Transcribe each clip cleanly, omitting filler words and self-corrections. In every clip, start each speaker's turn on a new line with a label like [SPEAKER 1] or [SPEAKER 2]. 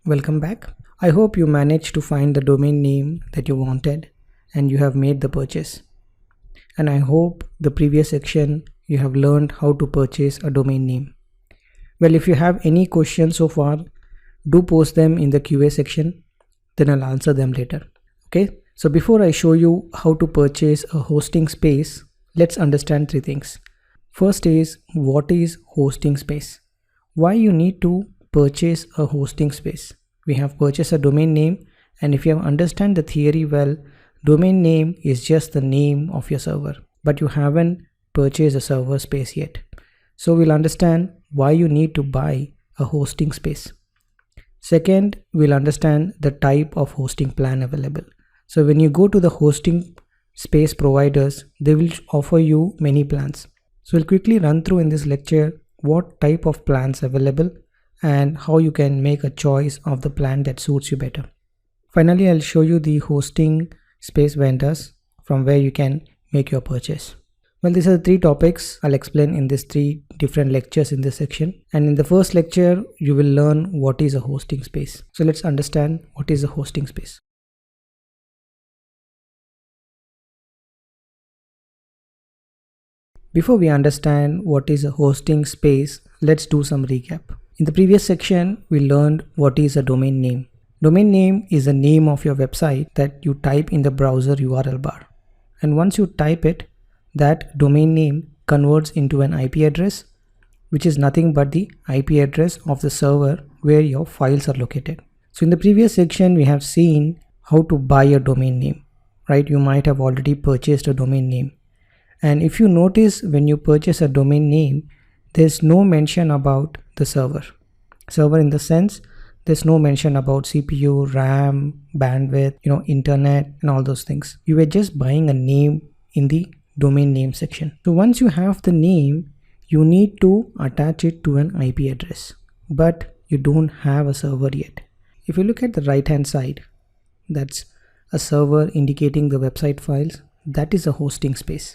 [SPEAKER 1] Welcome back. I hope you managed to find the domain name that you wanted and you have made the purchase. And I hope the previous section you have learned how to purchase a domain name. Well, if you have any questions so far, do post them in the QA section, then I'll answer them later. Okay, so before I show you how to purchase a hosting space, let's understand three things. First is, what is hosting space? Why you need to purchase a hosting space? We have purchased a domain name, and if you have understand the theory well, domain name is just the name of your server, but you haven't purchased a server space yet. So we'll understand why you need to buy a hosting space. Second, we'll understand the type of hosting plan available. So when you go to the hosting space providers, they will offer you many plans. So we'll quickly run through in this lecture what type of plans available and how you can make a choice of the plan that suits you better. Finally, I'll show you the hosting space vendors from where you can make your purchase. Well, these are the three topics I'll explain in these three different lectures in this section. And in the first lecture, you will learn what is a hosting space. So let's understand what is a hosting space. Before we understand what is a hosting space, let's do some recap. In the previous section, we learned what is a domain name. Domain name is the name of your website that you type in the browser URL bar. And once you type it, that domain name converts into an IP address, which is nothing but the IP address of the server where your files are located. So in the previous section, we have seen how to buy a domain name, right? You might have already purchased a domain name. And if you notice, when you purchase a domain name, there's no mention about the server. Server in the sense, there's no mention about CPU, RAM, bandwidth, internet and all those things. You were just buying a name in the domain name section. So once you have the name, you need to attach it to an IP address, but you don't have a server yet. If you look at the right hand side, that's a server indicating the website files. That is a hosting space.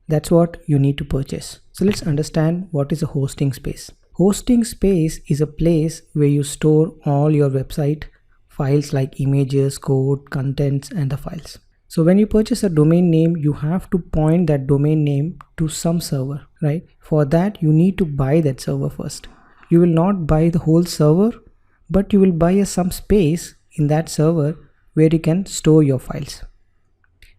[SPEAKER 1] That's what you need to purchase. So let's understand what is a hosting space. Hosting space is a place where you store all your website files like images, code, contents, and the files. So when you purchase a domain name, you have to point that domain name to some server, right? For that, you need to buy that server first. You will not buy the whole server, but you will buy some space in that server where you can store your files.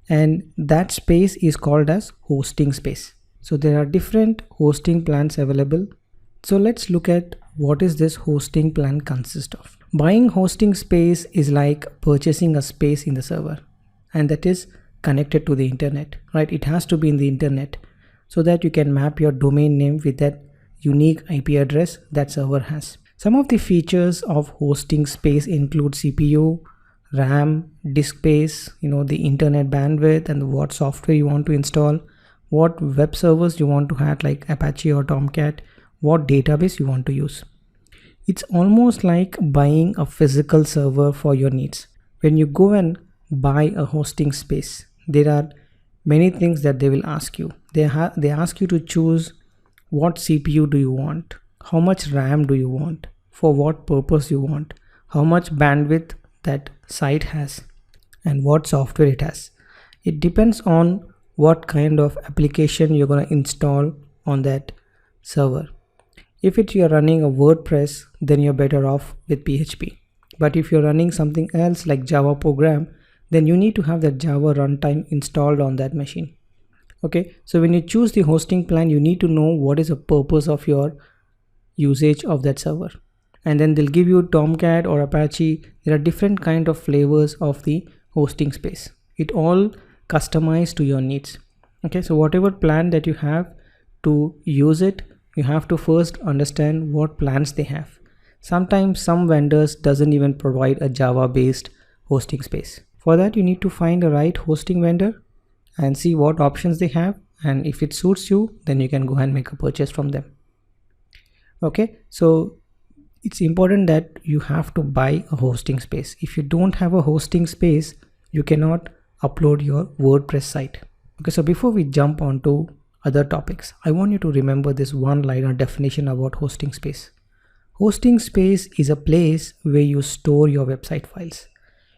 [SPEAKER 1] And that space is called as hosting space. So there are different hosting plans available. So let's look at what is this hosting plan consist of. Buying hosting space is like purchasing a space in the server, and that is connected to the internet, right? It has to be in the internet so that you can map your domain name with that unique IP address that server has. Some of the features of hosting space include CPU, RAM, disk space, the internet bandwidth, and what software you want to install, what web servers you want to have like Apache or Tomcat, what database you want to use. It's almost like buying a physical server for your needs. When you go and buy a hosting space, there are many things that they will ask you. They ask you to choose what CPU do you want, how much RAM do you want, for what purpose you want, how much bandwidth that site has, and what software it has. It depends on what kind of application you're going to install on that server. If you're running a WordPress, then you're better off with PHP. But if you're running something else like Java program, then you need to have that Java runtime installed on that machine. Okay, so when you choose the hosting plan, you need to know what is the purpose of your usage of that server. And then they'll give you Tomcat or Apache. There are different kind of flavors of the hosting space. It all customized to your needs. Okay, so whatever plan that you have to use it, you have to first understand what plans they have. Sometimes some vendors doesn't even provide a Java based hosting space. For that, you need to find the right hosting vendor and see what options they have, and if it suits you, then you can go and make a purchase from them. Okay, so it's important that you have to buy a hosting space. If you don't have a hosting space, you cannot upload your WordPress site. Okay, so before we jump onto other topics, I want you to remember this one-liner definition about hosting space. Hosting space is a place where you store your website files.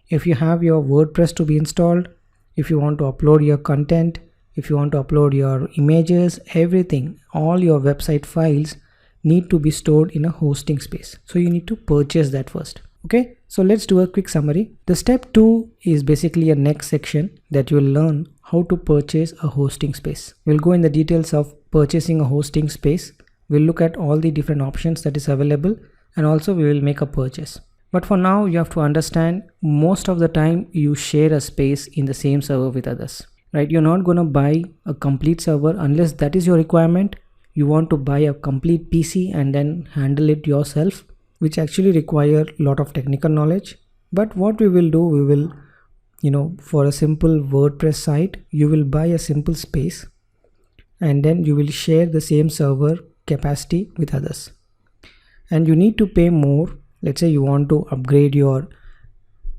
[SPEAKER 1] If you have your WordPress to be installed, if you want to upload your content, if you want to upload your images, everything, all your website files need to be stored in a hosting space. So you need to purchase that first. Okay, so let's do a quick summary. The step 2 is basically a next section that you will learn how to purchase a hosting space. We'll go in the details of purchasing a hosting space. We'll look at all the different options that is available, and also we will make a purchase. But for now, you have to understand, most of the time you share a space in the same server with others, right? You're not going to buy a complete server unless that is your requirement. You want to buy a complete PC and then handle it yourself, which actually require a lot of technical knowledge. But what we will do, we will, for a simple WordPress site, you will buy a simple space and then you will share the same server capacity with others. And you need to pay more. Let's say you want to upgrade your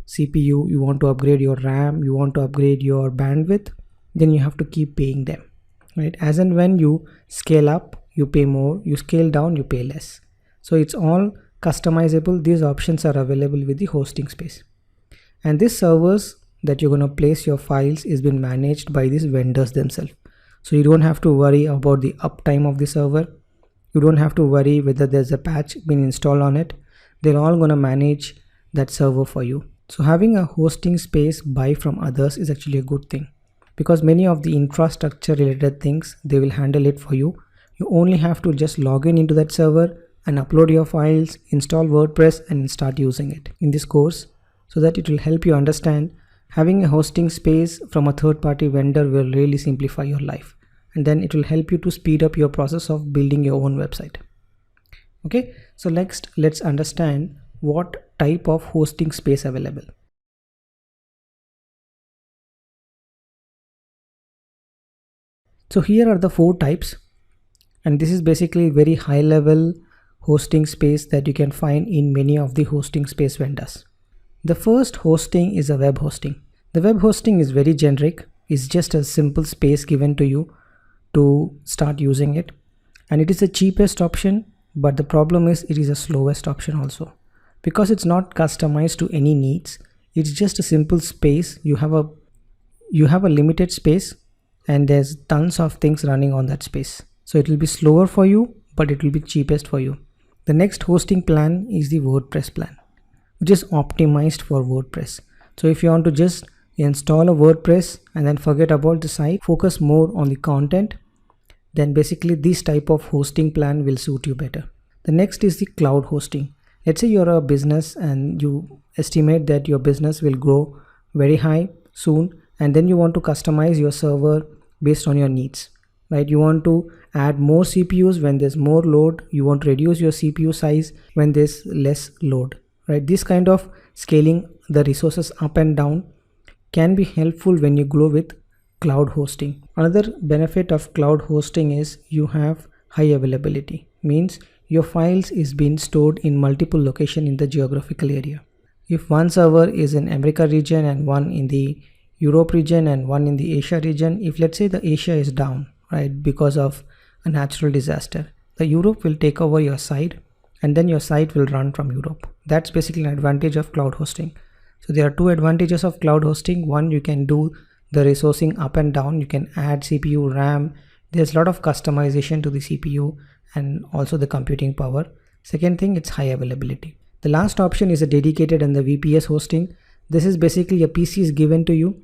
[SPEAKER 1] CPU, you want to upgrade your RAM, you want to upgrade your bandwidth, then you have to keep paying them, right? As and when you scale up, you pay more, you scale down, you pay less. So it's all customizable. These options are available with the hosting space. And these servers that you're going to place your files is been managed by these vendors themselves. So you don't have to worry about the uptime of the server. You don't have to worry whether there's a patch been installed on it. They're all going to manage that server for you. So having a hosting space buy from others is actually a good thing, because many of the infrastructure related things, they will handle it for you. You only have to just log in into that server and upload your files, install WordPress and start using it in this course, so that it will help you understand having a hosting space from a third-party vendor will really simplify your life, and then it will help you to speed up your process of building your own website. Okay, so next let's understand what type of hosting space available. So here are the 4 types, and this is basically very high level hosting space that you can find in many of the hosting space vendors. The first hosting is a web hosting. The web hosting is very generic. It's just a simple space given to you to start using it, and it is the cheapest option, but the problem is it is the slowest option also, because it's not customized to any needs. It's just a simple space. You have a limited space and there's tons of things running on that space, so it will be slower for you, but it will be cheapest for you. The next hosting plan is the WordPress plan, which is optimized for WordPress. So if you want to just install a WordPress and then forget about the site, focus more on the content, then basically this type of hosting plan will suit you better. The next is the cloud hosting. Let's say you're a business and you estimate that your business will grow very high soon, and then you want to customize your server based on your needs, right? You want to add more CPUs when there's more load. You want to reduce your CPU size when there's less load, right? This kind of scaling the resources up and down can be helpful when you go with cloud hosting. Another benefit of cloud hosting is you have high availability, means your files is being stored in multiple locations in the geographical area. If one server is in America region and one in the Europe region and one in the Asia region, if let's say the Asia is down, right, because of a natural disaster, the Europe will take over your site and then your site will run from Europe. That's basically an advantage of cloud hosting. So there are 2 advantages of cloud hosting. One, you can do the resourcing up and down. You can add CPU, RAM. There's a lot of customization to the CPU and also the computing power. Second thing, it's high availability. The last option is a dedicated and the VPS hosting. This is basically a PC is given to you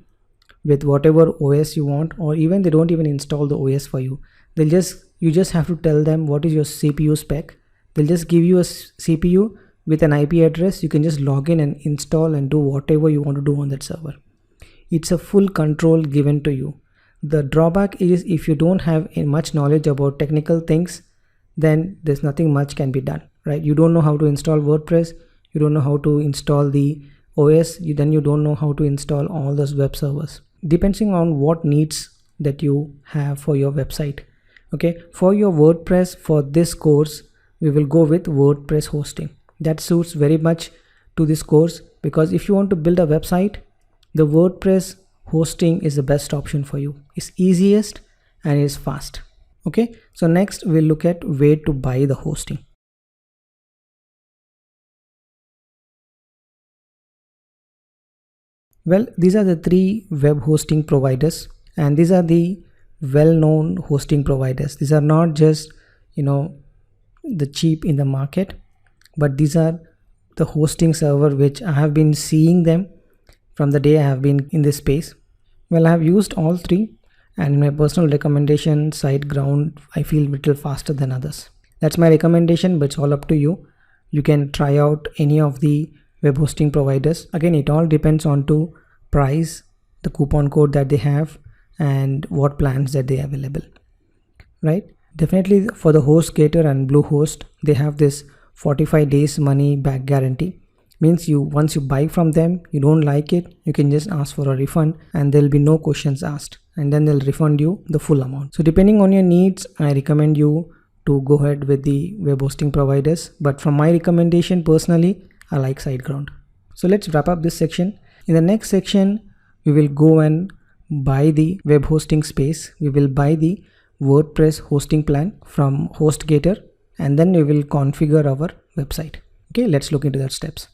[SPEAKER 1] with whatever OS you want, or even they don't even install the OS for you. You just have to tell them what is your CPU spec. They'll just give you a CPU with an IP address. You can just log in and install and do whatever you want to do on that server. It's a full control given to you. The drawback is if you don't have much knowledge about technical things, then there's nothing much can be done, right? You don't know how to install WordPress, you don't know how to install the OS, then you don't know how to install all those web servers, depending on what needs that you have for your website. Okay, for your WordPress, for this course, we will go with WordPress hosting. That suits very much to this course, because if you want to build a website, the WordPress hosting is the best option for you. It's easiest and it's fast. Okay, so next we'll look at where to buy the hosting. Well, these are the three web hosting providers, and these are the well-known hosting providers. These are not just, the cheap in the market, but these are the hosting server which I have been seeing them from the day I have been in this space. Well, I have used all three, and in my personal recommendation, SiteGround, I feel little faster than others. That's my recommendation, but it's all up to you. You can try out any of the web hosting providers. Again, it all depends on to price, the coupon code that they have, and what plans that they have available, right? Definitely for the HostGator and Bluehost, they have this 45 days money back guarantee. Means once you buy from them, you don't like it, you can just ask for a refund and there'll be no questions asked, and then they'll refund you the full amount. So depending on your needs, I recommend you to go ahead with the web hosting providers, but from my recommendation personally, I like SiteGround. So let's wrap up this section. In the next section, we will go and buy the web hosting space. We will buy the WordPress hosting plan from HostGator, and then we will configure our website. Okay, let's look into that steps.